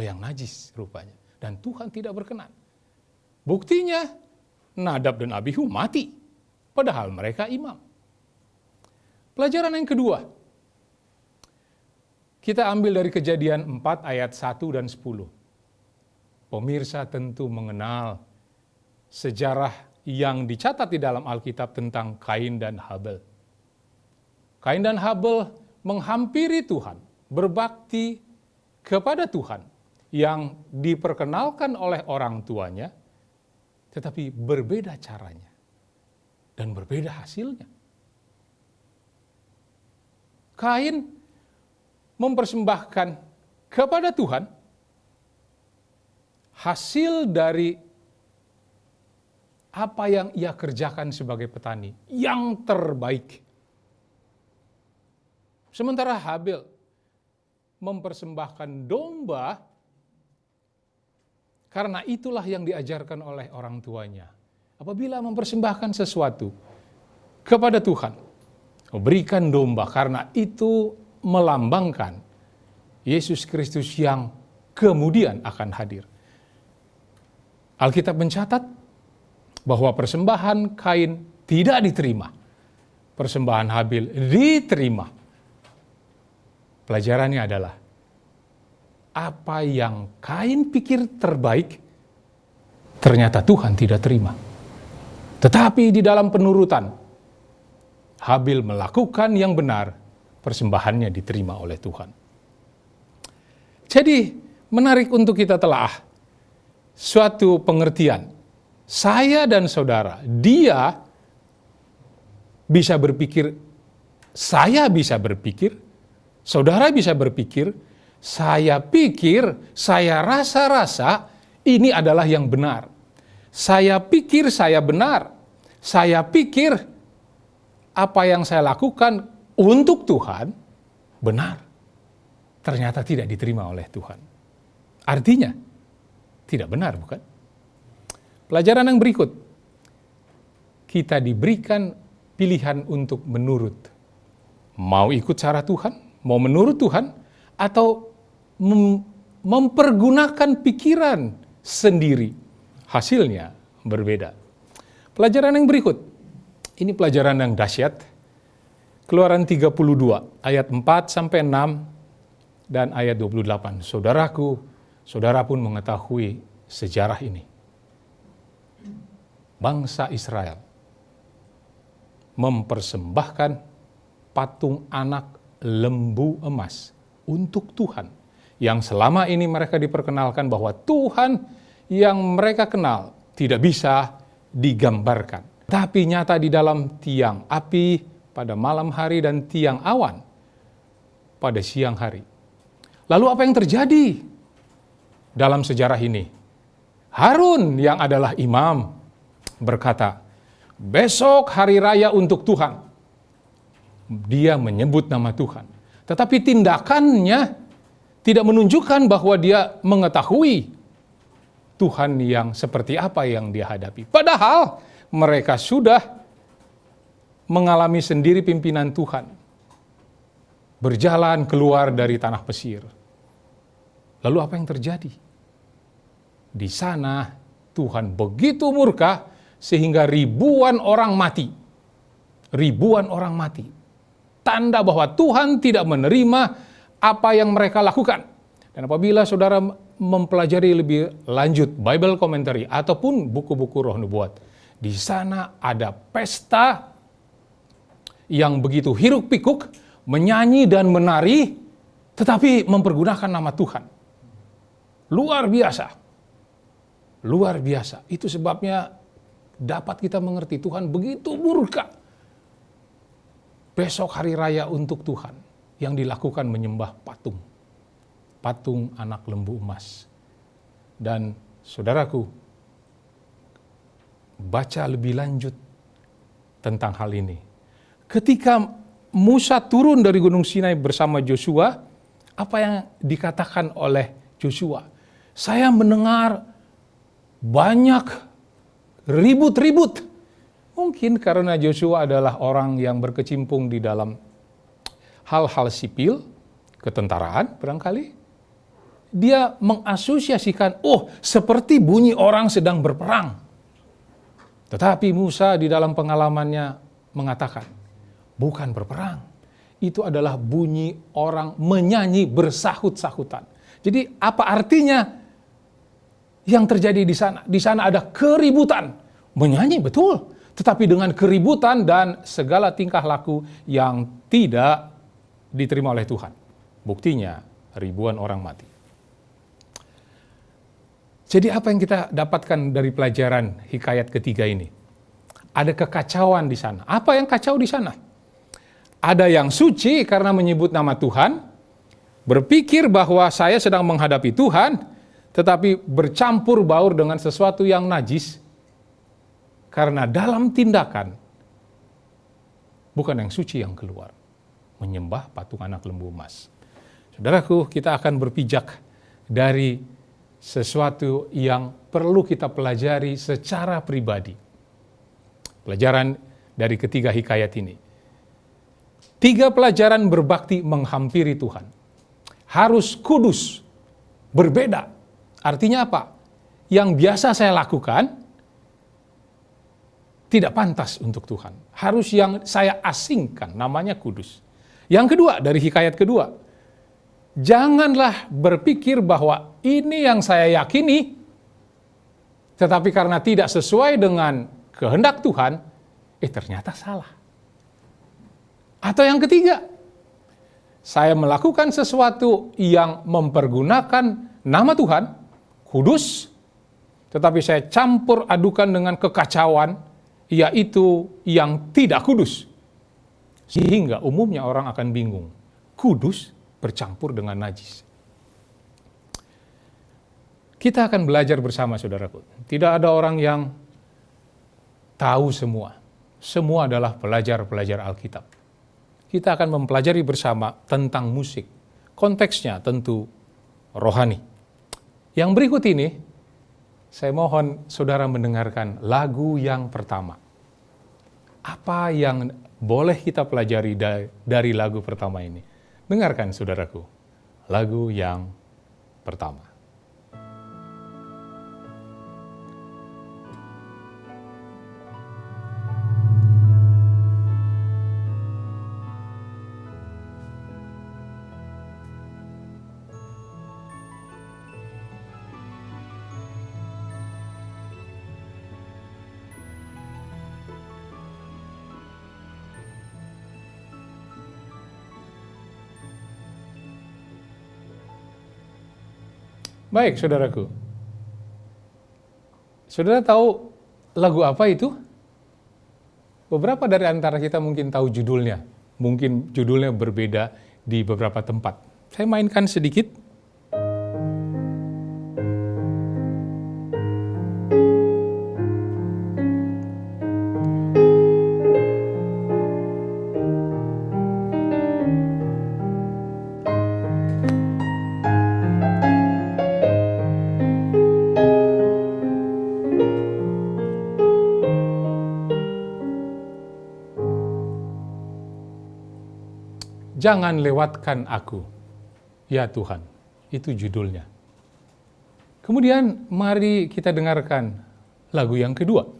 yang najis rupanya. Dan Tuhan tidak berkenan. Buktinya, Nadab dan Abihu mati, padahal mereka imam. Pelajaran yang kedua, kita ambil dari Kejadian 4 ayat 1 dan 10. Pemirsa tentu mengenal sejarah yang dicatat di dalam Alkitab tentang Kain dan Habel. Kain dan Habel menghampiri Tuhan, berbakti kepada Tuhan yang diperkenalkan oleh orang tuanya, tetapi berbeda caranya dan berbeda hasilnya. Kain mempersembahkan kepada Tuhan hasil dari apa yang ia kerjakan sebagai petani yang terbaik. Sementara Habel mempersembahkan domba karena itulah yang diajarkan oleh orang tuanya. Apabila mempersembahkan sesuatu kepada Tuhan, berikan domba karena itu melambangkan Yesus Kristus yang kemudian akan hadir. Alkitab mencatat bahwa persembahan Kain tidak diterima. Persembahan Habel diterima. Pelajarannya adalah apa yang Kain pikir terbaik, ternyata Tuhan tidak terima. Tetapi di dalam penurutan, Habel melakukan yang benar, persembahannya diterima oleh Tuhan. Jadi menarik untuk kita telaah suatu pengertian. Saya dan saudara, dia bisa berpikir, saya bisa berpikir, saudara bisa berpikir, saya pikir, saya rasa-rasa ini adalah yang benar. Saya pikir saya benar. Saya pikir apa yang saya lakukan untuk Tuhan benar. Ternyata tidak diterima oleh Tuhan. Artinya, tidak benar, bukan? Pelajaran yang berikut, kita diberikan pilihan untuk menurut. Mau ikut cara Tuhan, mau menurut Tuhan, atau mempergunakan pikiran sendiri. Hasilnya berbeda. Pelajaran yang berikut, ini pelajaran yang dahsyat. Keluaran 32 ayat 4-6 dan ayat 28. Saudara pun mengetahui sejarah ini. Bangsa Israel mempersembahkan patung anak lembu emas untuk Tuhan. Yang selama ini mereka diperkenalkan bahwa Tuhan yang mereka kenal tidak bisa digambarkan. Tapi nyata di dalam tiang api pada malam hari dan tiang awan pada siang hari. Lalu apa yang terjadi dalam sejarah ini? Harun yang adalah imam berkata, besok hari raya untuk Tuhan. Dia menyebut nama Tuhan. Tetapi tindakannya tidak menunjukkan bahwa dia mengetahui Tuhan yang seperti apa yang dia hadapi. Padahal mereka sudah mengalami sendiri pimpinan Tuhan. Berjalan keluar dari tanah Mesir. Lalu apa yang terjadi? Di sana Tuhan begitu murka sehingga ribuan orang mati. Ribuan orang mati. Tanda bahwa Tuhan tidak menerima apa yang mereka lakukan. Dan apabila saudara mempelajari lebih lanjut Bible Commentary ataupun buku-buku Roh Nubuat, di sana ada pesta yang begitu hiruk pikuk, menyanyi dan menari, tetapi mempergunakan nama Tuhan. Luar biasa. Luar biasa. Itu sebabnya dapat kita mengerti Tuhan begitu murka. Besok hari raya untuk Tuhan yang dilakukan menyembah patung. Patung anak lembu emas. Dan saudaraku, baca lebih lanjut tentang hal ini. Ketika Musa turun dari Gunung Sinai bersama Joshua, apa yang dikatakan oleh Joshua? Saya mendengar banyak ribut-ribut. Mungkin karena Joshua adalah orang yang berkecimpung di dalam hal-hal sipil, ketentaraan barangkali. dia mengasosiasikan, oh seperti bunyi orang sedang berperang. Tetapi Musa di dalam pengalamannya mengatakan, bukan berperang. Itu adalah bunyi orang menyanyi bersahut-sahutan. Jadi apa artinya yang terjadi di sana? Di sana ada keributan. Menyanyi betul, tetapi dengan keributan dan segala tingkah laku yang tidak diterima oleh Tuhan. Buktinya ribuan orang mati. Jadi apa yang kita dapatkan dari pelajaran hikayat ketiga ini? Ada kekacauan di sana. Apa yang kacau di sana? Ada yang suci karena menyebut nama Tuhan, berpikir bahwa saya sedang menghadapi Tuhan, tetapi bercampur baur dengan sesuatu yang najis, karena dalam tindakan, bukan yang suci yang keluar, menyembah patung anak lembu emas. Saudaraku, kita akan berpijak dari sesuatu yang perlu kita pelajari secara pribadi. Pelajaran dari ketiga hikayat ini. 3 pelajaran berbakti menghampiri Tuhan. Harus kudus, berbeda. Artinya apa? Yang biasa saya lakukan tidak pantas untuk Tuhan. Harus yang saya asingkan, namanya kudus. Yang kedua, dari hikayat kedua, janganlah berpikir bahwa ini yang saya yakini, tetapi karena tidak sesuai dengan kehendak Tuhan, ternyata salah. Atau yang ketiga, saya melakukan sesuatu yang mempergunakan nama Tuhan, kudus, tetapi saya campur adukan dengan kekacauan, yaitu yang tidak kudus. Sehingga umumnya orang akan bingung, kudus bercampur dengan najis. Kita akan belajar bersama, saudaraku. Tidak ada orang yang tahu semua. Semua adalah pelajar-pelajar Alkitab. Kita akan mempelajari bersama tentang musik. Konteksnya tentu rohani. Yang berikut ini, saya mohon saudara mendengarkan lagu yang pertama. Apa yang boleh kita pelajari dari lagu pertama ini? Dengarkan saudaraku, lagu yang pertama. Baik, saudaraku. Saudara tahu lagu apa itu? Beberapa dari antara kita mungkin tahu judulnya. Mungkin judulnya berbeda di beberapa tempat. Saya mainkan sedikit. Jangan lewatkan aku, ya Tuhan. Itu judulnya. Kemudian mari kita dengarkan lagu yang kedua.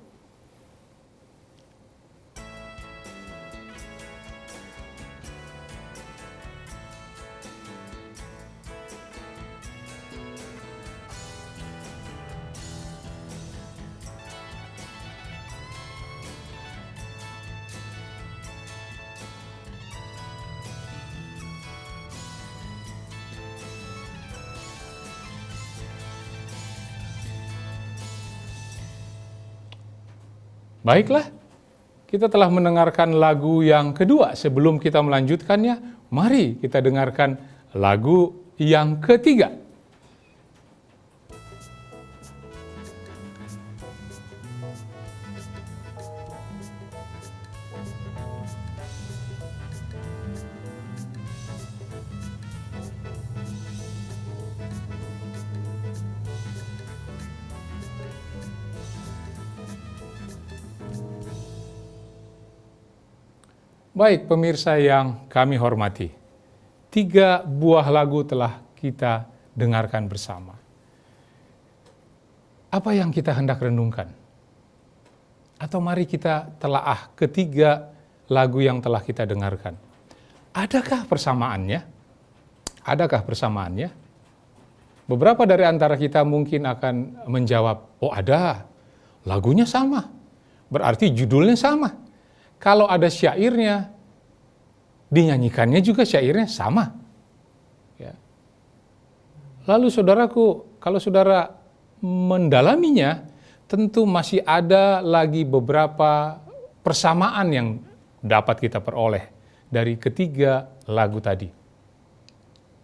Baiklah, kita telah mendengarkan lagu yang kedua. Sebelum kita melanjutkannya, mari kita dengarkan lagu yang ketiga. Baik, pemirsa yang kami hormati, 3 buah lagu telah kita dengarkan bersama. Apa yang kita hendak renungkan? Atau mari kita telaah ketiga lagu yang telah kita dengarkan. Adakah persamaannya? Adakah persamaannya? Beberapa dari antara kita mungkin akan menjawab, oh ada, lagunya sama, berarti judulnya sama. Kalau ada syairnya, dinyanyikannya juga syairnya sama. Ya. Lalu saudaraku, kalau saudara mendalaminya, tentu masih ada lagi beberapa persamaan yang dapat kita peroleh dari ketiga lagu tadi.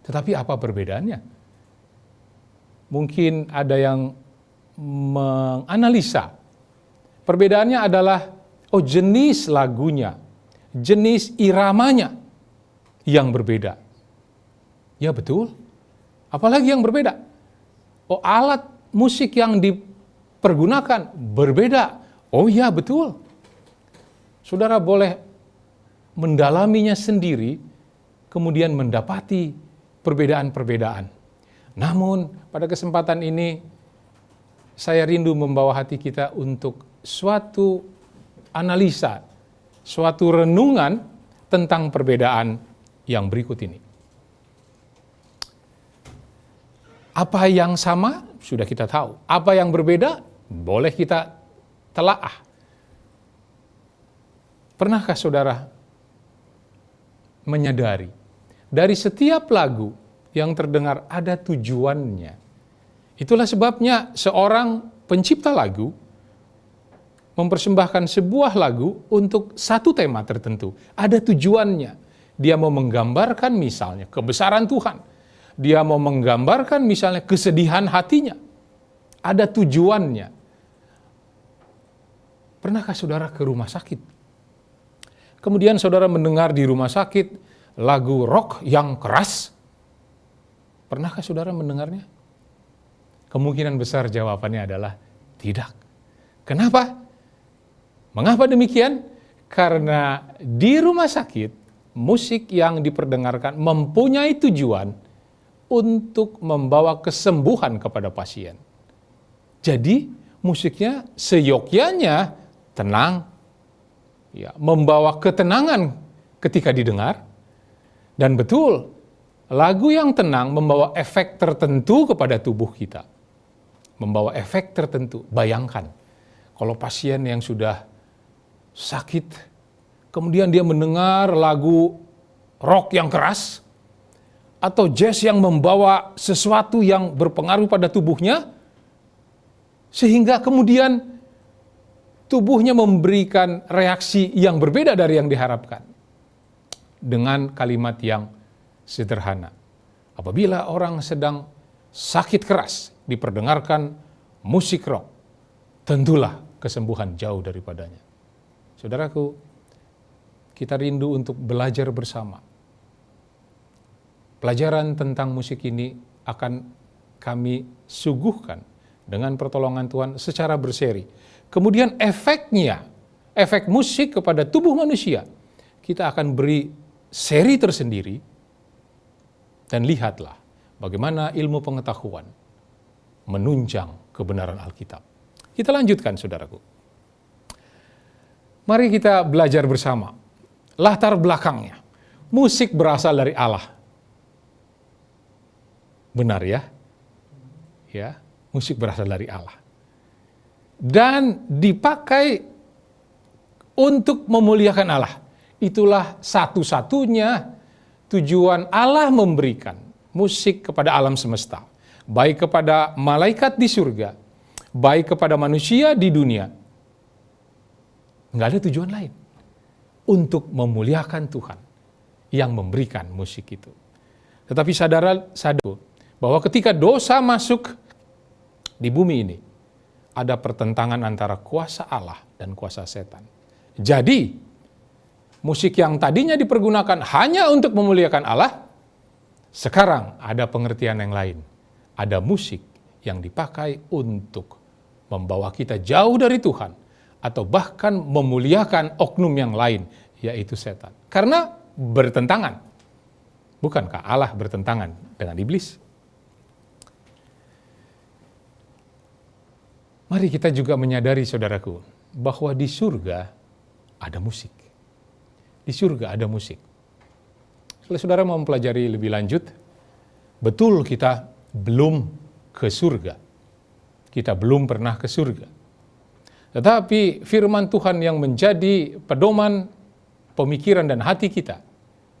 Tetapi apa perbedaannya? Mungkin ada yang menganalisa. Perbedaannya adalah, jenis lagunya, jenis iramanya yang berbeda. Ya betul. Apalagi yang berbeda? Alat musik yang dipergunakan berbeda. Oh ya betul. Saudara boleh mendalaminya sendiri, kemudian mendapati perbedaan-perbedaan. Namun pada kesempatan ini, saya rindu membawa hati kita untuk suatu analisa, suatu renungan tentang perbedaan yang berikut ini. Apa yang sama sudah kita tahu. Apa yang berbeda boleh kita telaah. Pernahkah saudara menyadari dari setiap lagu yang terdengar ada tujuannya? Itulah sebabnya seorang pencipta lagu mempersembahkan sebuah lagu untuk satu tema tertentu. Ada tujuannya. Dia mau menggambarkan misalnya kebesaran Tuhan. Dia mau menggambarkan misalnya kesedihan hatinya. Ada tujuannya. Pernahkah saudara ke rumah sakit? Kemudian saudara mendengar di rumah sakit lagu rock yang keras? Pernahkah saudara mendengarnya? Kemungkinan besar jawabannya adalah tidak. Kenapa? Mengapa demikian? Karena di rumah sakit, musik yang diperdengarkan mempunyai tujuan untuk membawa kesembuhan kepada pasien. Jadi, musiknya seyogyanya tenang, ya, membawa ketenangan ketika didengar. Dan betul, lagu yang tenang membawa efek tertentu kepada tubuh kita. Membawa efek tertentu. Bayangkan, kalau pasien yang sudah sakit, kemudian dia mendengar lagu rock yang keras, atau jazz yang membawa sesuatu yang berpengaruh pada tubuhnya, sehingga kemudian tubuhnya memberikan reaksi yang berbeda dari yang diharapkan. Dengan kalimat yang sederhana. Apabila orang sedang sakit keras, diperdengarkan musik rock, tentulah kesembuhan jauh daripadanya. Saudaraku, kita rindu untuk belajar bersama. Pelajaran tentang musik ini akan kami suguhkan dengan pertolongan Tuhan secara berseri. Kemudian efeknya, efek musik kepada tubuh manusia, kita akan beri seri tersendiri. Dan lihatlah bagaimana ilmu pengetahuan menunjang kebenaran Alkitab. Kita lanjutkan, saudaraku. Mari kita belajar bersama. Latar belakangnya. Musik berasal dari Allah. Benar ya? Ya, musik berasal dari Allah. Dan dipakai untuk memuliakan Allah. Itulah satu-satunya tujuan Allah memberikan musik kepada alam semesta. Baik kepada malaikat di surga, baik kepada manusia di dunia. Nggak ada tujuan lain. Untuk memuliakan Tuhan yang memberikan musik itu. Tetapi sadar bahwa ketika dosa masuk di bumi ini, ada pertentangan antara kuasa Allah dan kuasa setan. Jadi, musik yang tadinya dipergunakan hanya untuk memuliakan Allah, sekarang ada pengertian yang lain. Ada musik yang dipakai untuk membawa kita jauh dari Tuhan, atau bahkan memuliakan oknum yang lain, yaitu setan. Karena bertentangan. Bukankah Allah bertentangan dengan iblis? Mari kita juga menyadari, saudaraku, bahwa di surga ada musik. Di surga ada musik. Kalau saudara mau mempelajari lebih lanjut, betul kita belum ke surga. Kita belum pernah ke surga. Tetapi firman Tuhan yang menjadi pedoman pemikiran dan hati kita,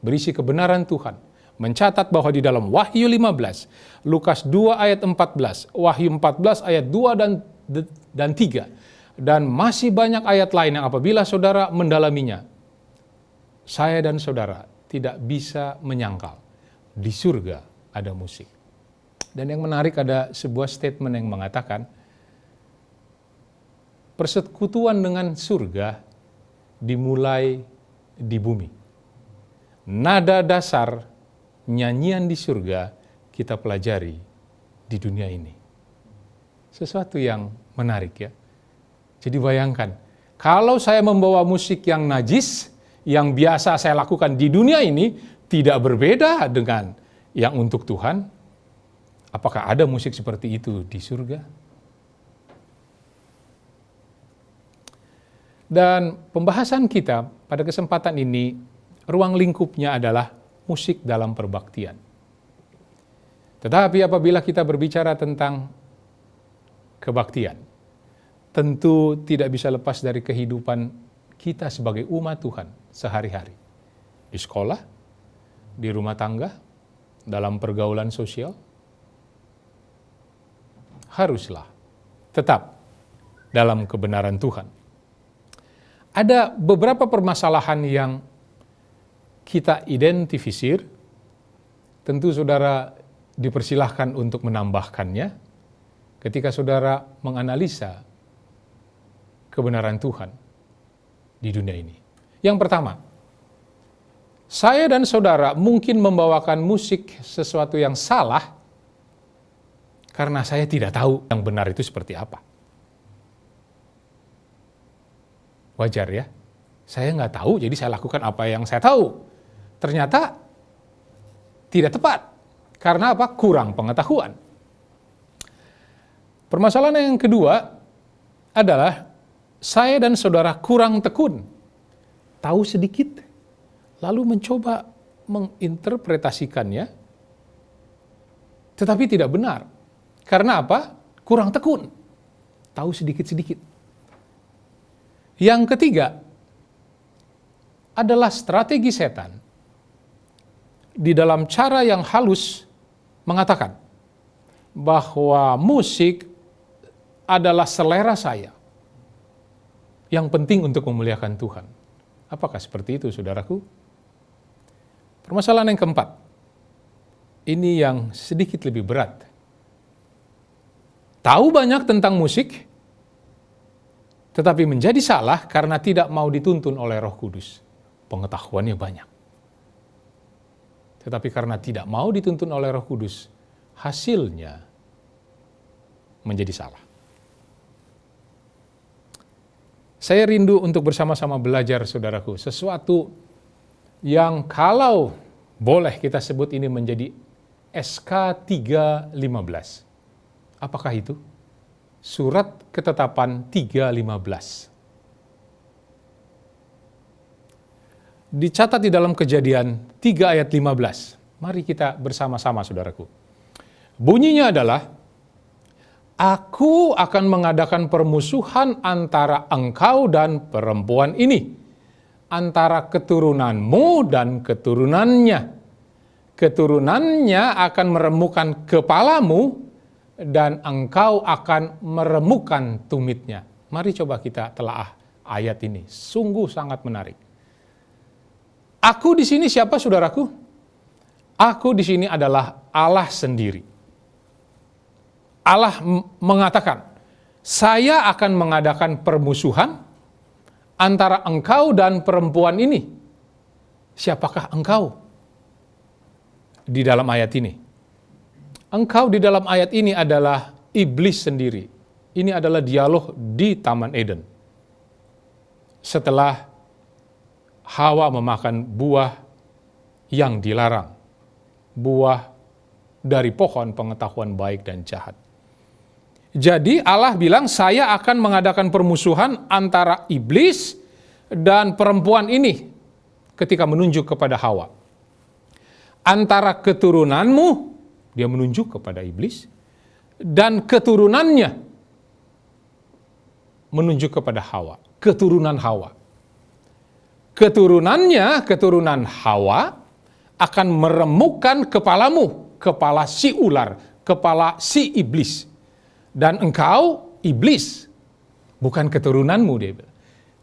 berisi kebenaran Tuhan, mencatat bahwa di dalam Wahyu 15, Lukas 2 ayat 14, Wahyu 14 ayat 2 dan 3, dan masih banyak ayat lain yang apabila saudara mendalaminya, saya dan saudara tidak bisa menyangkal di surga ada musik. Dan yang menarik, ada sebuah statement yang mengatakan persekutuan dengan surga dimulai di bumi. Nada dasar nyanyian di surga kita pelajari di dunia ini. Sesuatu yang menarik ya. Jadi bayangkan, kalau saya membawa musik yang najis, yang biasa saya lakukan di dunia ini, tidak berbeda dengan yang untuk Tuhan, apakah ada musik seperti itu di surga? Dan pembahasan kita pada kesempatan ini, ruang lingkupnya adalah musik dalam perbaktian. Tetapi apabila kita berbicara tentang kebaktian, tentu tidak bisa lepas dari kehidupan kita sebagai umat Tuhan sehari-hari. Di sekolah, di rumah tangga, dalam pergaulan sosial, haruslah tetap dalam kebenaran Tuhan. Ada beberapa permasalahan yang kita identifisir, tentu saudara dipersilahkan untuk menambahkannya ketika saudara menganalisa kebenaran Tuhan di dunia ini. Yang pertama, saya dan saudara mungkin membawakan musik sesuatu yang salah karena saya tidak tahu yang benar itu seperti apa. Wajar ya, saya nggak tahu jadi saya lakukan apa yang saya tahu. Ternyata tidak tepat. Karena apa? Kurang pengetahuan. Permasalahan yang kedua adalah saya dan saudara kurang tekun. Tahu sedikit, lalu mencoba menginterpretasikannya, tetapi tidak benar. Karena apa? Kurang tekun. Tahu sedikit-sedikit. Yang ketiga adalah strategi setan di dalam cara yang halus mengatakan bahwa musik adalah selera saya yang penting untuk memuliakan Tuhan. Apakah seperti itu, saudaraku? Permasalahan yang keempat, ini yang sedikit lebih berat. Tahu banyak tentang musik, tetapi menjadi salah karena tidak mau dituntun oleh Roh Kudus. Pengetahuannya banyak. Tetapi karena tidak mau dituntun oleh Roh Kudus, hasilnya menjadi salah. Saya rindu untuk bersama-sama belajar, saudaraku, sesuatu yang kalau boleh kita sebut ini menjadi SK 315. Apakah itu? Surat Ketetapan 3:15. Dicatat di dalam Kejadian 3 ayat 15. Mari kita bersama-sama, saudaraku. Bunyinya adalah, aku akan mengadakan permusuhan antara engkau dan perempuan ini, antara keturunanmu dan keturunannya. Keturunannya akan meremukkan kepalamu, dan engkau akan meremukkan tumitnya. Mari coba kita telaah ayat ini. Sungguh sangat menarik. Aku di sini siapa, saudaraku? Aku di sini adalah Allah sendiri. Allah mengatakan, saya akan mengadakan permusuhan antara engkau dan perempuan ini. Siapakah engkau di dalam ayat ini? Engkau di dalam ayat ini adalah iblis sendiri. Ini adalah dialog di Taman Eden. Setelah Hawa memakan buah yang dilarang, buah dari pohon pengetahuan baik dan jahat. Jadi Allah bilang, saya akan mengadakan permusuhan antara iblis dan perempuan ini ketika menunjuk kepada Hawa. Antara keturunanmu, dia menunjuk kepada iblis, dan keturunannya menunjuk kepada Hawa. Keturunan Hawa. Keturunannya, keturunan Hawa akan meremukkan kepalamu, kepala si ular, kepala si iblis. Dan engkau, iblis, bukan keturunanmu, dia bilang.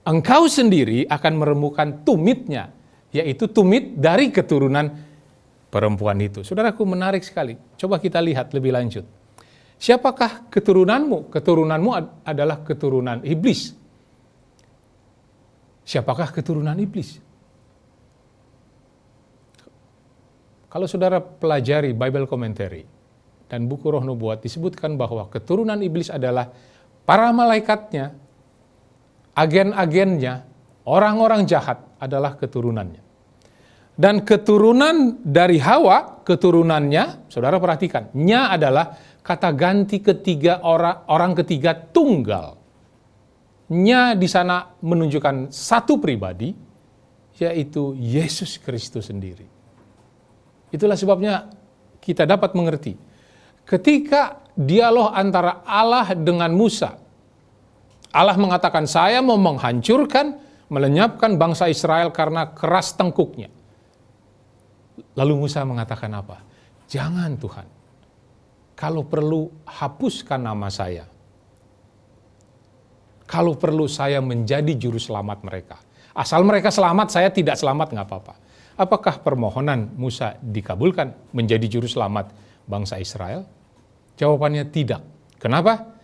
Engkau sendiri akan meremukkan tumitnya, yaitu tumit dari keturunan perempuan itu. Saudaraku, menarik sekali. Coba kita lihat lebih lanjut. Siapakah keturunanmu? Keturunanmu adalah keturunan iblis. Siapakah keturunan iblis? Kalau saudara pelajari Bible Commentary dan buku Roh Nubuat, disebutkan bahwa keturunan iblis adalah para malaikatnya, agen-agennya, orang-orang jahat adalah keturunannya. Dan keturunan dari Hawa, keturunannya, saudara perhatikan, nya adalah kata ganti ketiga, orang ketiga tunggal. Nya di sana menunjukkan satu pribadi, yaitu Yesus Kristus sendiri. Itulah sebabnya kita dapat mengerti, ketika dialog antara Allah dengan Musa, Allah mengatakan, saya mau menghancurkan, melenyapkan bangsa Israel karena keras tengkuknya. Lalu Musa mengatakan apa? Jangan Tuhan, kalau perlu hapuskan nama saya. Kalau perlu saya menjadi juru selamat mereka. Asal mereka selamat, saya tidak selamat, nggak apa-apa. Apakah permohonan Musa dikabulkan menjadi juru selamat bangsa Israel? Jawabannya tidak. Kenapa?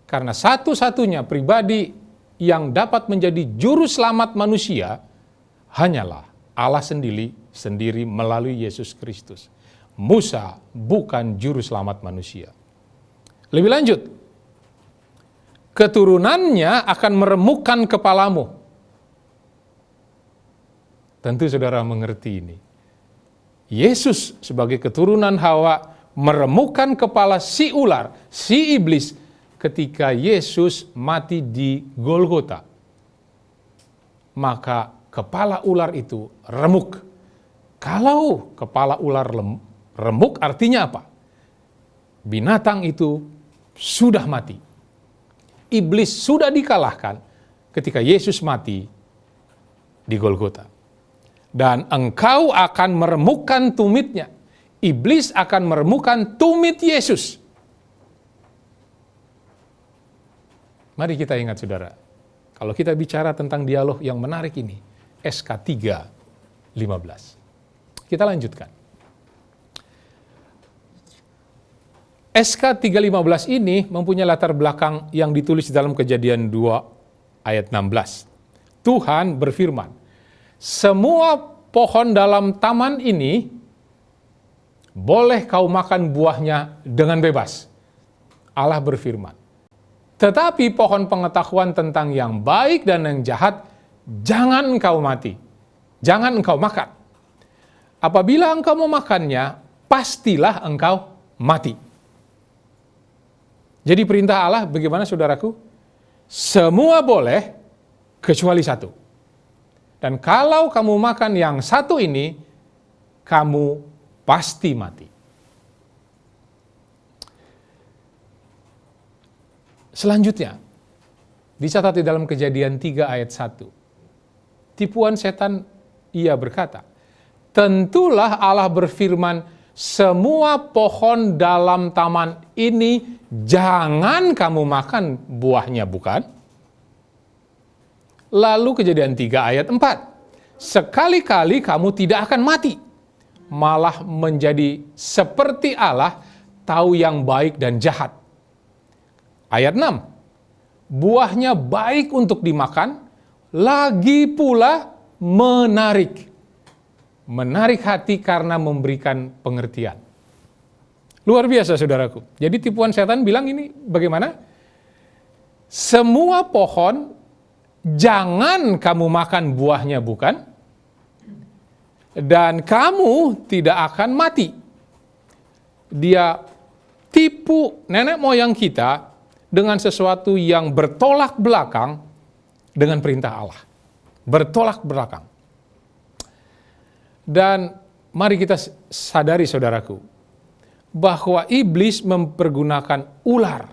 Karena satu-satunya pribadi yang dapat menjadi juru selamat manusia hanyalah Allah sendiri melalui Yesus Kristus. Musa bukan juru selamat manusia. Lebih lanjut, keturunannya akan meremukkan kepalamu. Tentu saudara mengerti ini. Yesus sebagai keturunan Hawa meremukkan kepala si ular, si iblis, ketika Yesus mati di Golgota. Maka kepala ular itu remuk. Kalau kepala ular remuk artinya apa? Binatang itu sudah mati. Iblis sudah dikalahkan ketika Yesus mati di Golgota. Dan engkau akan meremukkan tumitnya. Iblis akan meremukkan tumit Yesus. Mari kita ingat saudara, kalau kita bicara tentang dialog yang menarik ini, SK 3:15. Kita lanjutkan. SK 3:15 ini mempunyai latar belakang yang ditulis di dalam Kejadian 2 ayat 16. Tuhan berfirman, semua pohon dalam taman ini boleh kau makan buahnya dengan bebas. Allah berfirman. Tetapi pohon pengetahuan tentang yang baik dan yang jahat, jangan engkau mati. Jangan engkau makan. Apabila engkau memakannya, pastilah engkau mati. Jadi perintah Allah bagaimana saudaraku? Semua boleh, kecuali satu. Dan kalau kamu makan yang satu ini, kamu pasti mati. Selanjutnya, dicatat di dalam Kejadian 3 ayat 1. Tipuan setan, ia berkata, tentulah Allah berfirman, semua pohon dalam taman ini jangan kamu makan buahnya, bukan? Lalu Kejadian 3 ayat 4. Sekali-kali kamu tidak akan mati, malah menjadi seperti Allah, tahu yang baik dan jahat. Ayat 6. Buahnya baik untuk dimakan, lagi pula menarik. Menarik hati karena memberikan pengertian. Luar biasa saudaraku. Jadi tipuan setan bilang ini bagaimana? Semua pohon jangan kamu makan buahnya, bukan? Dan kamu tidak akan mati. Dia tipu nenek moyang kita dengan sesuatu yang bertolak belakang dengan perintah Allah. Bertolak belakang. Dan mari kita sadari, saudaraku, bahwa iblis mempergunakan ular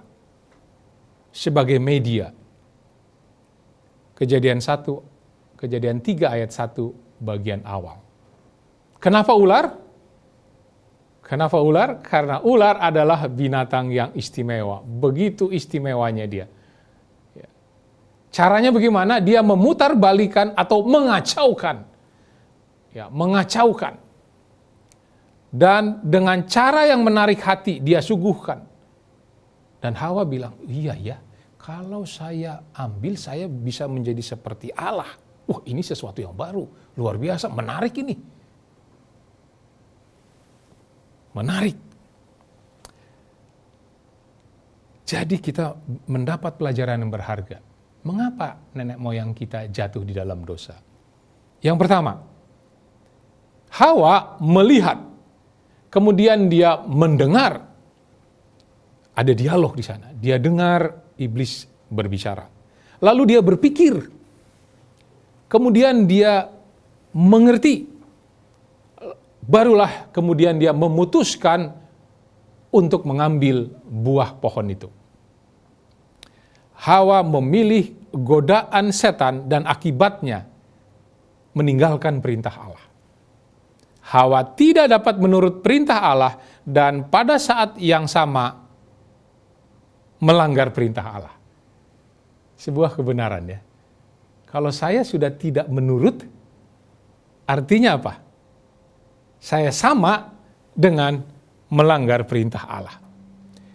sebagai media. Kejadian 3 ayat 1 bagian awal. Kenapa ular? Kenapa ular? Karena ular adalah binatang yang istimewa. Begitu istimewanya dia. Caranya bagaimana? Dia memutar-balikan atau mengacaukan. Mengacaukan. Dan dengan cara yang menarik hati, dia suguhkan. Dan Hawa bilang, iya ya, kalau saya ambil, saya bisa menjadi seperti Allah. Wah, ini sesuatu yang baru, luar biasa, menarik ini. Menarik. Jadi kita mendapat pelajaran yang berharga. Mengapa nenek moyang kita jatuh di dalam dosa? Yang pertama, Hawa melihat, kemudian dia mendengar. Ada dialog di sana. Dia dengar iblis berbicara. Lalu dia berpikir. Kemudian dia mengerti. Barulah kemudian dia memutuskan untuk mengambil buah pohon itu. Hawa memilih godaan setan dan akibatnya meninggalkan perintah Allah. Hawa tidak dapat menurut perintah Allah dan pada saat yang sama melanggar perintah Allah. Sebuah kebenaran ya. Kalau saya sudah tidak menurut, artinya apa? Saya sama dengan melanggar perintah Allah.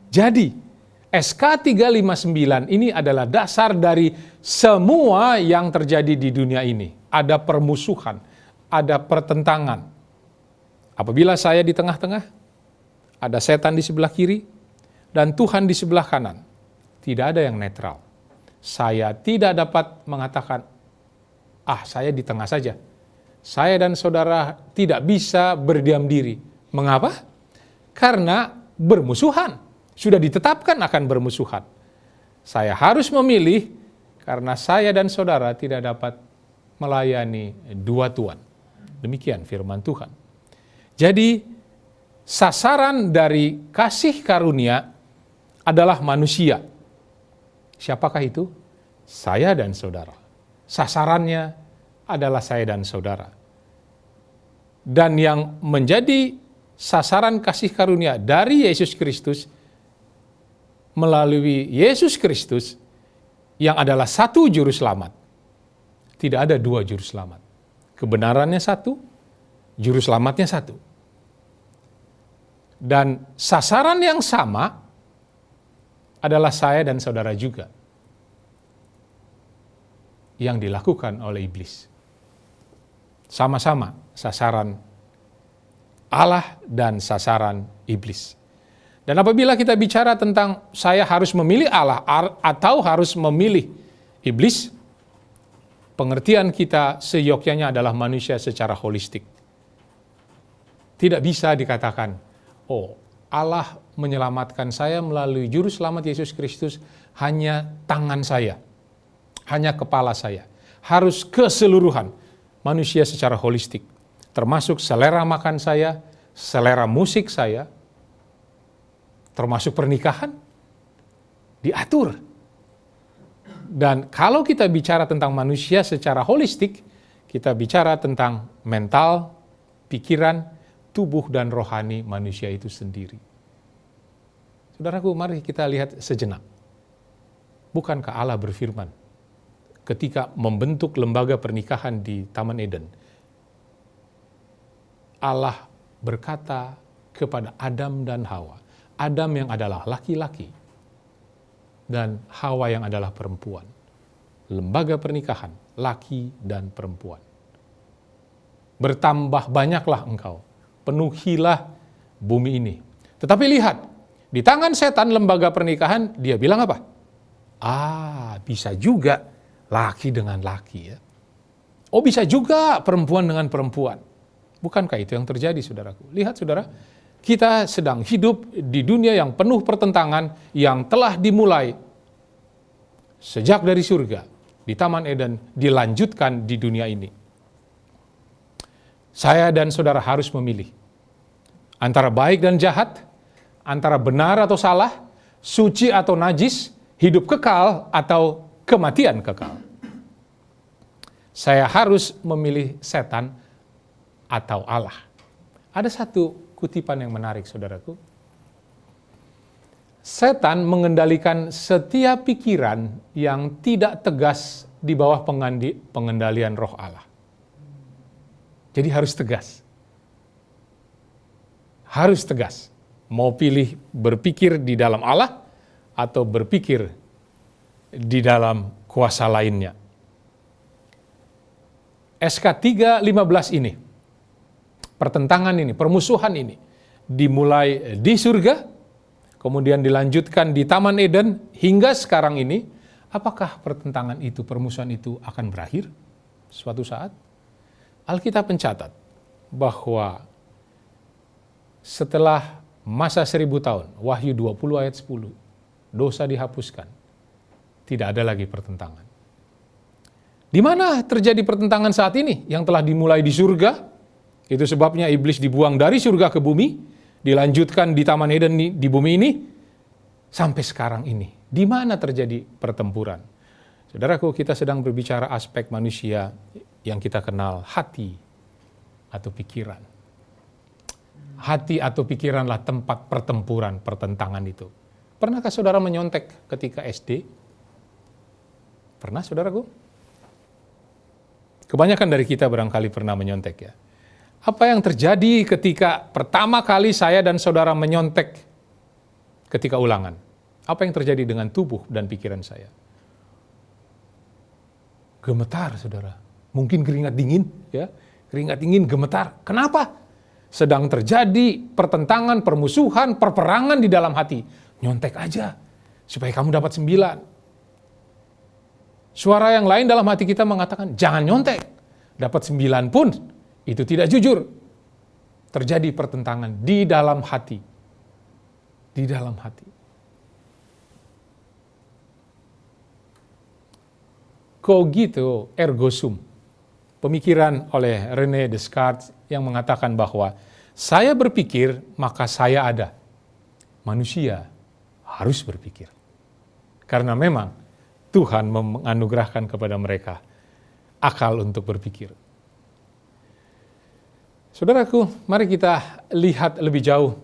Jadi, SK 359 ini adalah dasar dari semua yang terjadi di dunia ini. Ada permusuhan, ada pertentangan. Apabila saya di tengah-tengah, ada setan di sebelah kiri, dan Tuhan di sebelah kanan. Tidak ada yang netral. Saya tidak dapat mengatakan, saya di tengah saja. Saya dan saudara tidak bisa berdiam diri. Mengapa? Karena bermusuhan. Sudah ditetapkan akan bermusuhan. Saya harus memilih karena saya dan saudara tidak dapat melayani dua Tuhan. Demikian firman Tuhan. Jadi, sasaran dari kasih karunia adalah manusia. Siapakah itu? Saya dan saudara. Sasarannya adalah saya dan saudara. Dan yang menjadi sasaran kasih karunia dari Yesus Kristus, melalui Yesus Kristus, yang adalah satu juru selamat. Tidak ada dua juru selamat. Kebenarannya satu, juru selamatnya satu. Dan sasaran yang sama adalah saya dan saudara juga yang dilakukan oleh iblis. Sama-sama sasaran Allah dan sasaran iblis. Dan apabila kita bicara tentang saya harus memilih Allah atau harus memilih iblis, pengertian kita seyogyanya adalah manusia secara holistik. Tidak bisa dikatakan, Allah menyelamatkan saya melalui juru selamat Yesus Kristus hanya tangan saya, hanya kepala saya. Harus keseluruhan manusia secara holistik, termasuk selera makan saya, selera musik saya, termasuk pernikahan, diatur. Dan kalau kita bicara tentang manusia secara holistik, kita bicara tentang mental, pikiran, tubuh dan rohani manusia itu sendiri. Saudaraku, mari kita lihat sejenak. Bukankah Allah berfirman ketika membentuk lembaga pernikahan di Taman Eden? Allah berkata kepada Adam dan Hawa, Adam yang adalah laki-laki dan Hawa yang adalah perempuan. Lembaga pernikahan, laki dan perempuan. Bertambah banyaklah engkau, penuhilah bumi ini. Tetapi lihat, di tangan setan lembaga pernikahan, dia bilang apa? Bisa juga laki dengan laki ya. Bisa juga perempuan dengan perempuan. Bukankah itu yang terjadi, saudaraku? Lihat, saudara, kita sedang hidup di dunia yang penuh pertentangan yang telah dimulai sejak dari surga, di Taman Eden, dilanjutkan di dunia ini. Saya dan saudara harus memilih antara baik dan jahat, antara benar atau salah, suci atau najis, hidup kekal atau kematian kekal. Saya harus memilih setan atau Allah. Ada satu kutipan yang menarik, saudaraku. Setan mengendalikan setiap pikiran yang tidak tegas di bawah pengendalian Roh Allah. Jadi harus tegas. Harus tegas. Mau pilih berpikir di dalam Allah atau berpikir di dalam kuasa lainnya. SK 3:15 ini, pertentangan ini, permusuhan ini, dimulai di surga, kemudian dilanjutkan di Taman Eden, hingga sekarang ini. Apakah pertentangan itu, permusuhan itu akan berakhir suatu saat? Alkitab mencatat bahwa setelah masa 1000 tahun, Wahyu 20 ayat 10, dosa dihapuskan, tidak ada lagi pertentangan. Di mana terjadi pertentangan saat ini yang telah dimulai di surga? Itu sebabnya iblis dibuang dari surga ke bumi, dilanjutkan di Taman Eden di bumi ini, sampai sekarang ini. Di mana terjadi pertempuran? Saudaraku, kita sedang berbicara aspek manusia yang kita kenal, hati atau pikiran. Hati atau pikiranlah tempat pertempuran, pertentangan itu. Pernahkah saudara menyontek ketika SD? Pernah, saudaraku? Kebanyakan dari kita barangkali pernah menyontek, ya. Apa yang terjadi ketika pertama kali saya dan saudara menyontek ketika ulangan? Apa yang terjadi dengan tubuh dan pikiran saya? Gemetar, saudara. Mungkin keringat dingin, ya. Keringat dingin, gemetar. Kenapa? Sedang terjadi pertentangan, permusuhan, perperangan di dalam hati. Nyontek aja, supaya kamu dapat 9. Suara yang lain dalam hati kita mengatakan, jangan nyontek. Dapat 9 pun, itu tidak jujur. Terjadi pertentangan di dalam hati. Di dalam hati. Cogito ergo sum. Pemikiran oleh René Descartes yang mengatakan bahwa saya berpikir maka saya ada. Manusia harus berpikir. Karena memang Tuhan menganugerahkan kepada mereka akal untuk berpikir. Saudaraku, mari kita lihat lebih jauh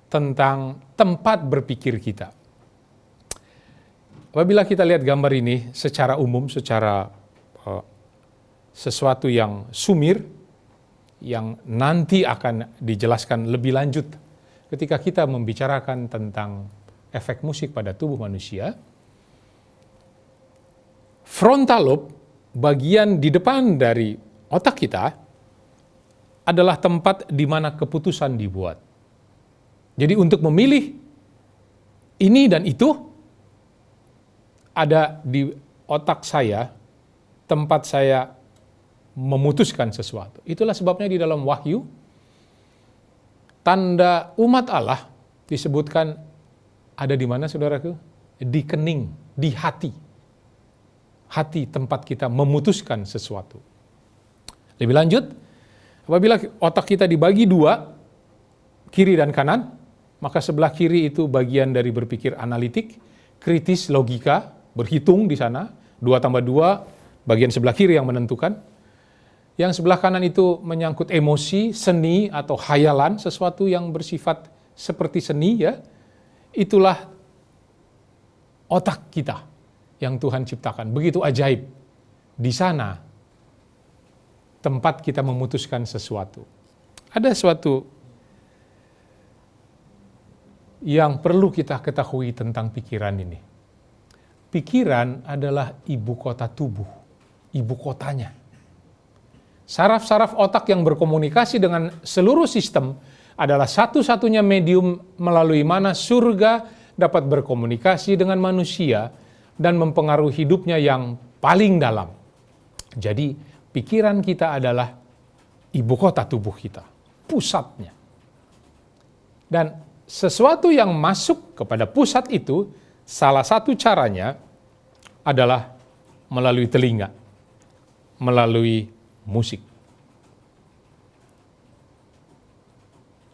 tentang tempat berpikir kita. Apabila kita lihat gambar ini secara umum, secara sesuatu yang sumir, yang nanti akan dijelaskan lebih lanjut ketika kita membicarakan tentang efek musik pada tubuh manusia. Frontal lobe, bagian di depan dari otak kita, adalah tempat di mana keputusan dibuat. Jadi untuk memilih ini dan itu, ada di otak saya, tempat saya memutuskan sesuatu. Itulah sebabnya di dalam Wahyu, tanda umat Allah disebutkan ada di mana, saudaraku? Di kening, di hati. Hati tempat kita memutuskan sesuatu. Lebih lanjut, apabila otak kita dibagi 2, kiri dan kanan, maka sebelah kiri itu bagian dari berpikir analitik, kritis, logika, berhitung di sana. 2 tambah 2, bagian sebelah kiri yang menentukan. Yang sebelah kanan itu menyangkut emosi, seni, atau khayalan, sesuatu yang bersifat seperti seni, ya. Itulah otak kita yang Tuhan ciptakan. Begitu ajaib. Di sana tempat kita memutuskan sesuatu. Ada sesuatu yang perlu kita ketahui tentang pikiran ini. Pikiran adalah ibu kota tubuh, ibu kotanya. Saraf-saraf otak yang berkomunikasi dengan seluruh sistem adalah satu-satunya medium melalui mana surga dapat berkomunikasi dengan manusia dan mempengaruhi hidupnya yang paling dalam. Jadi, pikiran kita adalah ibu kota tubuh kita, pusatnya. Dan sesuatu yang masuk kepada pusat itu Salah satu caranya adalah melalui telinga, melalui musik.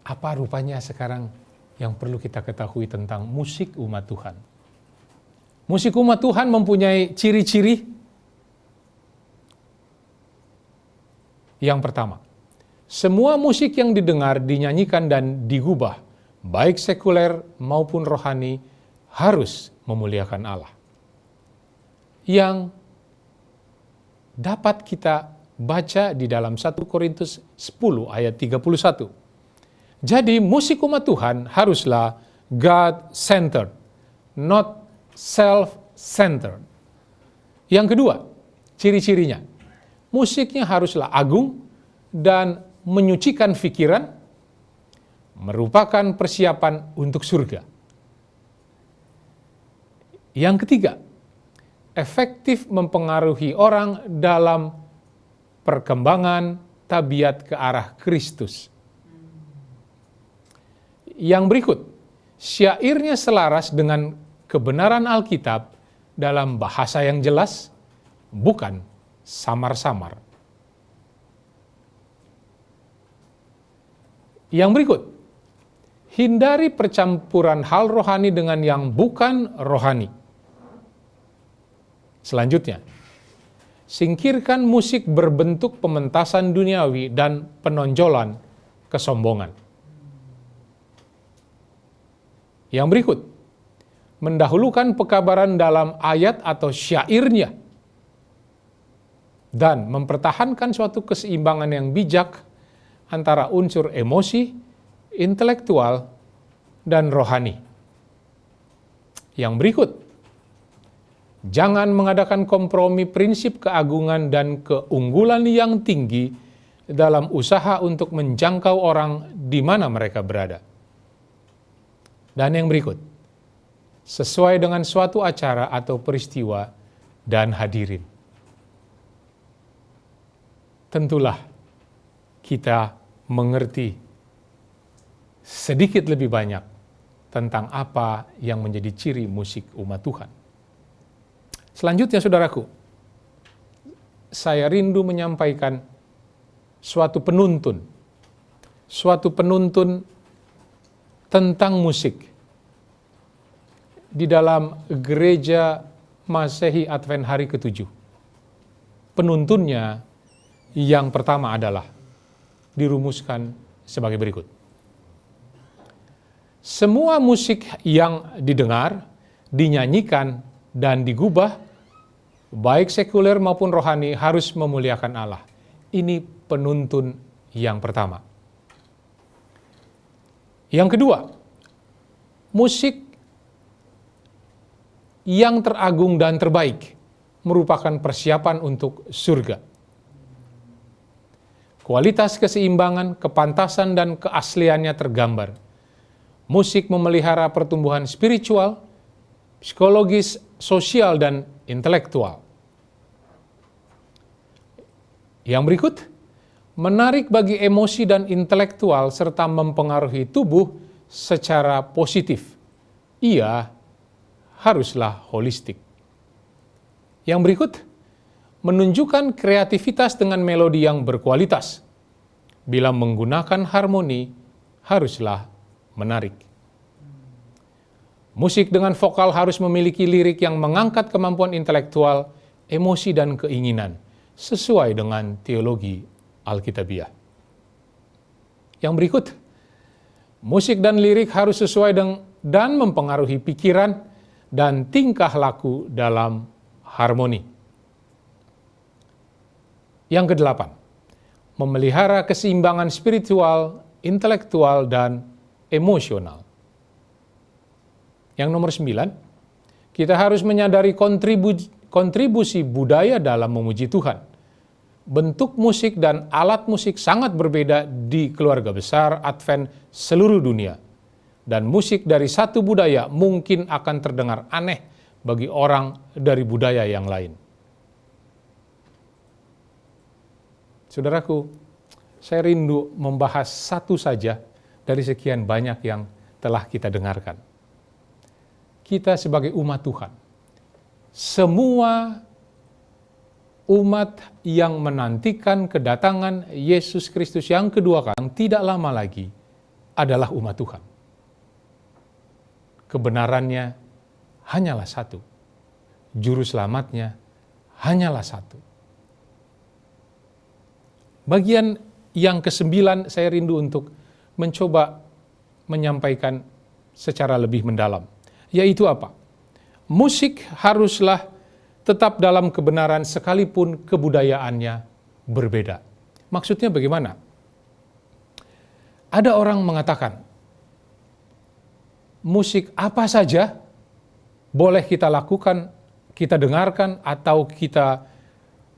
Apa rupanya sekarang yang perlu kita ketahui tentang musik umat Tuhan? Musik umat Tuhan mempunyai ciri-ciri. Yang pertama, semua musik yang didengar, dinyanyikan, dan digubah, baik sekuler maupun rohani, harus memuliakan Allah. Yang dapat kita baca di dalam 1 Korintus 10 ayat 31. Jadi musik umat Tuhan haruslah God-centered, not self-centered. Yang kedua, ciri-cirinya, musiknya haruslah agung dan menyucikan pikiran, merupakan persiapan untuk surga. Yang ketiga, efektif mempengaruhi orang dalam perkembangan tabiat ke arah Kristus. Yang berikut, syairnya selaras dengan kebenaran Alkitab dalam bahasa yang jelas, bukan samar-samar. Yang berikut, hindari percampuran hal rohani dengan yang bukan rohani. Selanjutnya, singkirkan musik berbentuk pementasan duniawi dan penonjolan kesombongan. Yang berikut, mendahulukan pekabaran dalam ayat atau syairnya dan mempertahankan suatu keseimbangan yang bijak antara unsur emosi, intelektual, dan rohani. Yang berikut, jangan mengadakan kompromi prinsip keagungan dan keunggulan yang tinggi dalam usaha untuk menjangkau orang di mana mereka berada. Dan yang berikut, sesuai dengan suatu acara atau peristiwa dan hadirin. Tentulah kita mengerti sedikit lebih banyak tentang apa yang menjadi ciri musik umat Tuhan. Selanjutnya, saudaraku, saya rindu menyampaikan suatu penuntun tentang musik di dalam gereja Masehi Advent hari ke-7. Penuntunnya yang pertama adalah dirumuskan sebagai berikut. Semua musik yang didengar, dinyanyikan, dan digubah, baik sekuler maupun rohani, harus memuliakan Allah. Ini penuntun yang pertama. Yang kedua, musik yang teragung dan terbaik merupakan persiapan untuk surga. Kualitas keseimbangan, kepantasan, dan keasliannya tergambar. Musik memelihara pertumbuhan spiritual, psikologis, sosial, dan intelektual. Yang berikut, menarik bagi emosi dan intelektual serta mempengaruhi tubuh secara positif. Ia haruslah holistik. Yang berikut, menunjukkan kreativitas dengan melodi yang berkualitas. Bila menggunakan harmoni, haruslah menarik. Musik dengan vokal harus memiliki lirik yang mengangkat kemampuan intelektual, emosi, dan keinginan, sesuai dengan teologi Alkitabiah. Yang berikut, musik dan lirik harus sesuai dan mempengaruhi pikiran dan tingkah laku dalam harmoni. Yang kedelapan, memelihara keseimbangan spiritual, intelektual, dan emosional. Yang nomor 9, kita harus menyadari kontribusi budaya dalam memuji Tuhan. Bentuk musik dan alat musik sangat berbeda di keluarga besar Advent seluruh dunia. Dan musik dari satu budaya mungkin akan terdengar aneh bagi orang dari budaya yang lain. Saudaraku, saya rindu membahas satu saja dari sekian banyak yang telah kita dengarkan. kita sebagai umat Tuhan, semua umat yang menantikan kedatangan Yesus Kristus yang kedua kali tidak lama lagi adalah umat Tuhan. Kebenarannya hanyalah satu. Juru selamatnya hanyalah satu. Bagian yang ke-9 saya rindu untuk mencoba menyampaikan secara lebih mendalam. Yaitu apa? Musik haruslah tetap dalam kebenaran sekalipun kebudayaannya berbeda. Maksudnya bagaimana? Ada orang mengatakan, musik apa saja boleh kita lakukan, kita dengarkan, atau kita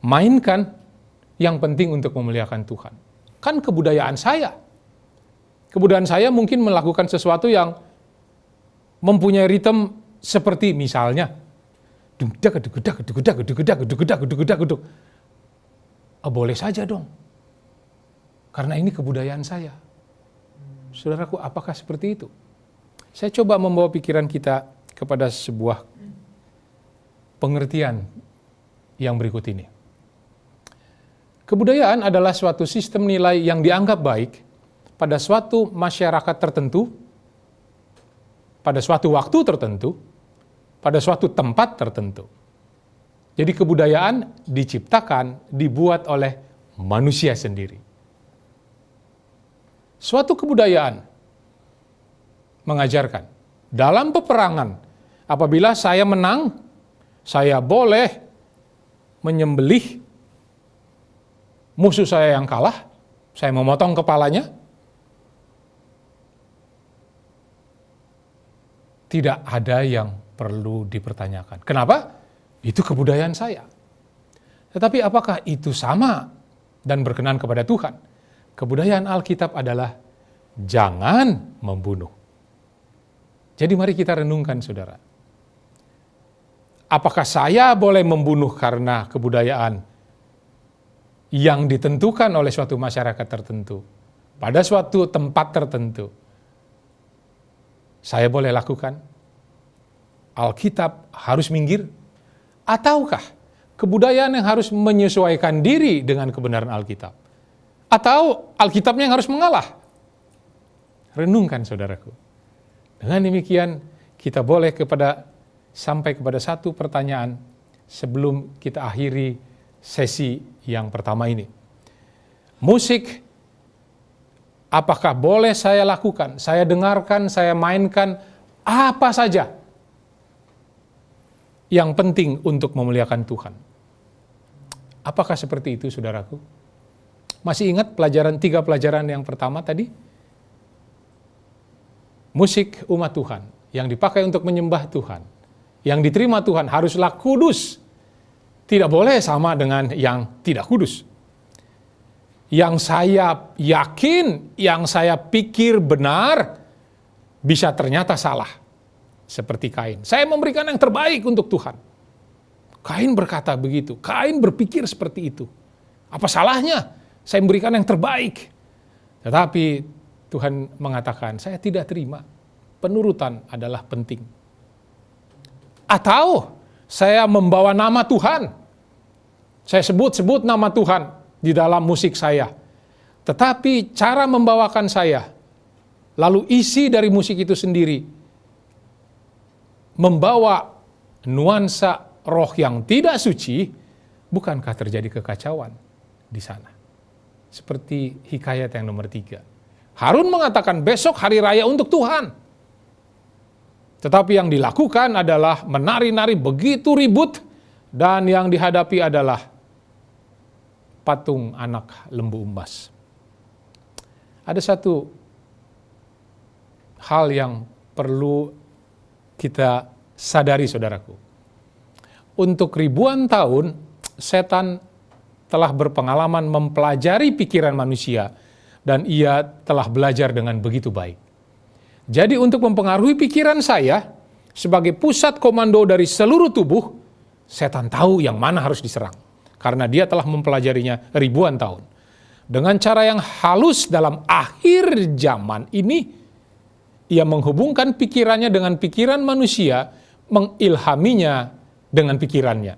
mainkan, yang penting untuk memuliakan Tuhan. Kan kebudayaan saya. Kebudayaan saya mungkin melakukan sesuatu yang mempunyai ritme seperti misalnya boleh saja dong. Karena ini kebudayaan saya. Saudaraku, apakah seperti itu? Saya coba membawa pikiran kita kepada sebuah pengertian yang berikut ini. Kebudayaan adalah suatu sistem nilai yang dianggap baik pada suatu masyarakat tertentu, pada suatu waktu tertentu, pada suatu tempat tertentu. Jadi kebudayaan diciptakan, dibuat oleh manusia sendiri. Suatu kebudayaan mengajarkan, dalam peperangan, apabila saya menang, saya boleh menyembelih musuh saya yang kalah, saya memotong kepalanya. Tidak ada yang perlu dipertanyakan. Kenapa? Itu kebudayaan saya. Tetapi apakah itu sama dan berkenan kepada Tuhan? Kebudayaan Alkitab adalah jangan membunuh. Jadi mari kita renungkan, saudara. Apakah saya boleh membunuh karena kebudayaan yang ditentukan oleh suatu masyarakat tertentu, pada suatu tempat tertentu? Saya boleh lakukan? Alkitab harus minggir? Ataukah kebudayaan yang harus menyesuaikan diri dengan kebenaran Alkitab? Atau Alkitabnya yang harus mengalah? Renungkan, saudaraku. Dengan demikian, kita boleh sampai kepada satu pertanyaan sebelum kita akhiri sesi yang pertama ini. Musik, apakah boleh saya lakukan, saya dengarkan, saya mainkan, apa saja yang penting untuk memuliakan Tuhan? Apakah seperti itu, saudaraku? Masih ingat tiga pelajaran yang pertama tadi? Musik umat Tuhan yang dipakai untuk menyembah Tuhan, yang diterima Tuhan haruslah kudus. Tidak boleh sama dengan yang tidak kudus. Yang saya yakin, yang saya pikir benar, bisa ternyata salah. Seperti Kain. Saya memberikan yang terbaik untuk Tuhan. Kain berkata begitu. Kain berpikir seperti itu. Apa salahnya? Saya memberikan yang terbaik. Tetapi Tuhan mengatakan, saya tidak terima. Penurutan adalah penting. Atau saya membawa nama Tuhan. Saya sebut-sebut nama Tuhan di dalam musik saya. Tetapi cara membawakan saya, lalu isi dari musik itu sendiri, membawa nuansa roh yang tidak suci, bukankah terjadi kekacauan di sana? Seperti hikayat yang nomor 3. Harun mengatakan besok hari raya untuk Tuhan. Tetapi yang dilakukan adalah menari-nari begitu ribut, dan yang dihadapi adalah patung anak lembu emas. Ada satu hal yang perlu kita sadari, saudaraku. Untuk ribuan tahun, setan telah berpengalaman mempelajari pikiran manusia, dan ia telah belajar dengan begitu baik. Jadi untuk mempengaruhi pikiran saya, sebagai pusat komando dari seluruh tubuh, setan tahu yang mana harus diserang. Karena dia telah mempelajarinya ribuan tahun. Dengan cara yang halus dalam akhir zaman ini, ia menghubungkan pikirannya dengan pikiran manusia mengilhaminya dengan pikirannya.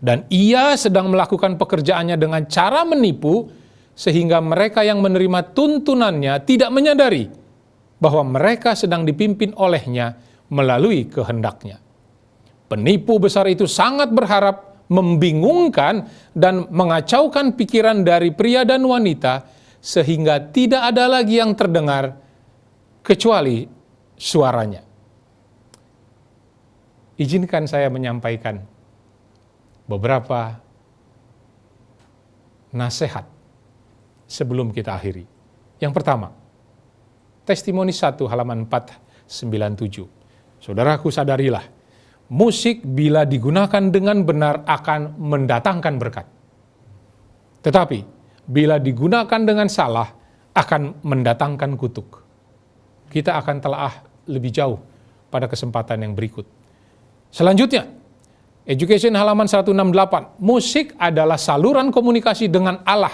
Dan ia sedang melakukan pekerjaannya dengan cara menipu, sehingga mereka yang menerima tuntunannya tidak menyadari bahwa mereka sedang dipimpin olehnya melalui kehendaknya. Penipu besar itu sangat berharap membingungkan dan mengacaukan pikiran dari pria dan wanita, sehingga tidak ada lagi yang terdengar kecuali suaranya. Izinkan saya menyampaikan beberapa nasihat sebelum kita akhiri. Yang pertama, Testimoni 1 halaman 497. Saudaraku, sadarilah, musik bila digunakan dengan benar akan mendatangkan berkat. Tetapi bila digunakan dengan salah akan mendatangkan kutuk. Kita akan telaah lebih jauh pada kesempatan yang berikut. Selanjutnya, Education halaman 168. Musik adalah saluran komunikasi dengan Allah,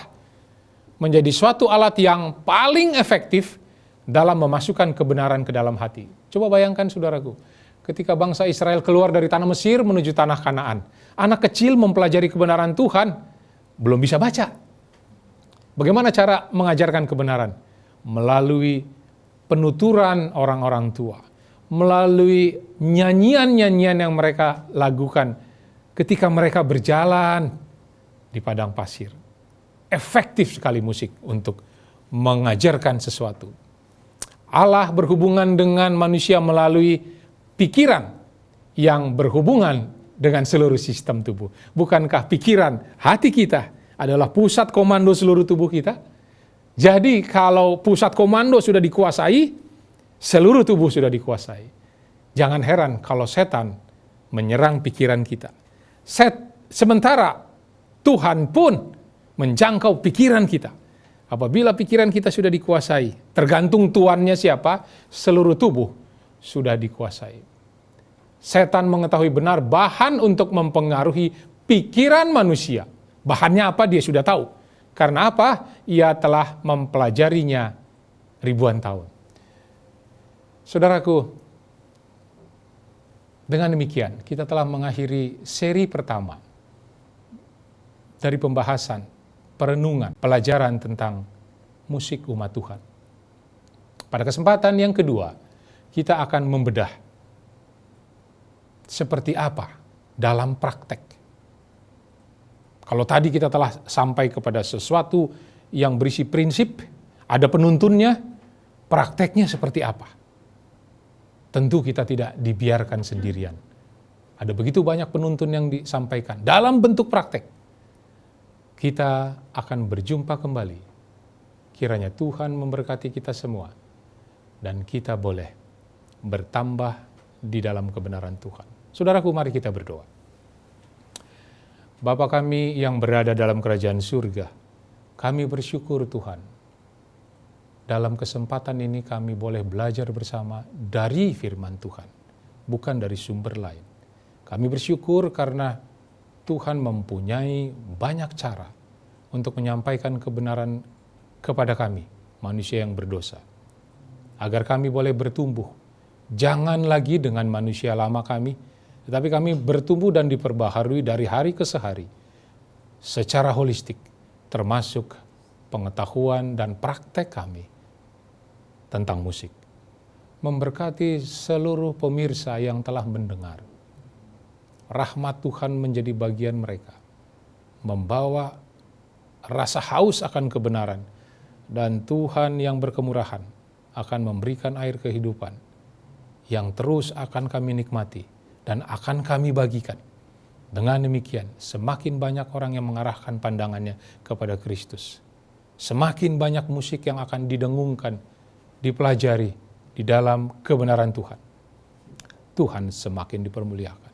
menjadi suatu alat yang paling efektif dalam memasukkan kebenaran ke dalam hati. Coba bayangkan saudaraku, ketika bangsa Israel keluar dari tanah Mesir menuju tanah Kanaan, anak kecil mempelajari kebenaran Tuhan, belum bisa baca. Bagaimana cara mengajarkan kebenaran? Melalui penuturan orang-orang tua, melalui nyanyian-nyanyian yang mereka lakukan ketika mereka berjalan di padang pasir. Efektif sekali musik untuk mengajarkan sesuatu. Allah berhubungan dengan manusia melalui pikiran yang berhubungan dengan seluruh sistem tubuh. Bukankah pikiran, hati kita adalah pusat komando seluruh tubuh kita? Jadi kalau pusat komando sudah dikuasai, seluruh tubuh sudah dikuasai. Jangan heran kalau setan menyerang pikiran kita. Sementara Tuhan pun menjangkau pikiran kita. Apabila pikiran kita sudah dikuasai, tergantung tuannya siapa, seluruh tubuh sudah dikuasai. Setan mengetahui benar bahan untuk mempengaruhi pikiran manusia. Bahannya apa dia sudah tahu. Karena apa? Ia telah mempelajarinya ribuan tahun. Saudaraku, dengan demikian kita telah mengakhiri seri pertama dari pembahasan, perenungan, pelajaran tentang musik umat Tuhan. Pada kesempatan yang kedua, kita akan membedah seperti apa dalam praktek. Kalau tadi kita telah sampai kepada sesuatu yang berisi prinsip, ada penuntunnya, prakteknya seperti apa? Tentu kita tidak dibiarkan sendirian. Ada begitu banyak penuntun yang disampaikan. Dalam bentuk praktek, kita akan berjumpa kembali. Kiranya Tuhan memberkati kita semua. Dan kita boleh bertambah di dalam kebenaran Tuhan. Saudaraku, mari kita berdoa. Bapa kami yang berada dalam kerajaan surga, kami bersyukur Tuhan. Dalam kesempatan ini kami boleh belajar bersama dari firman Tuhan, bukan dari sumber lain. Kami bersyukur karena Tuhan mempunyai banyak cara untuk menyampaikan kebenaran kepada kami, manusia yang berdosa. Agar kami boleh bertumbuh, jangan lagi dengan manusia lama kami, tetapi kami bertumbuh dan diperbaharui dari hari ke hari, secara holistik, termasuk pengetahuan dan praktek kami tentang musik. Memberkati seluruh pemirsa yang telah mendengar. Rahmat Tuhan menjadi bagian mereka. Membawa rasa haus akan kebenaran. Dan Tuhan yang berkemurahan akan memberikan air kehidupan yang terus akan kami nikmati dan akan kami bagikan. Dengan demikian, semakin banyak orang yang mengarahkan pandangannya kepada Kristus. Semakin banyak musik yang akan didengungkan, dipelajari di dalam kebenaran Tuhan. Tuhan semakin dipermuliakan.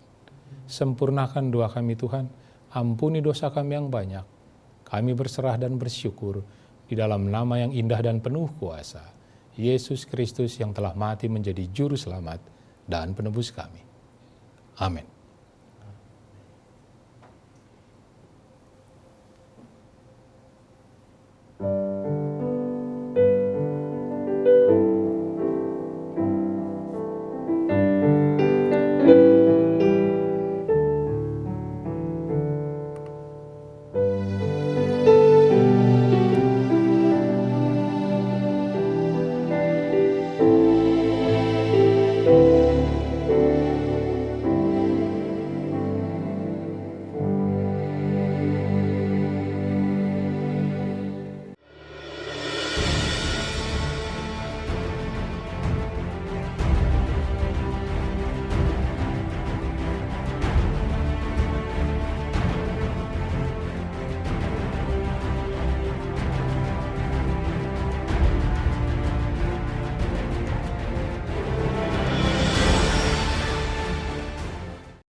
Sempurnakan doa kami Tuhan, ampuni dosa kami yang banyak. Kami berserah dan bersyukur di dalam nama yang indah dan penuh kuasa, Yesus Kristus yang telah mati menjadi juru selamat dan penebus kami. Amin.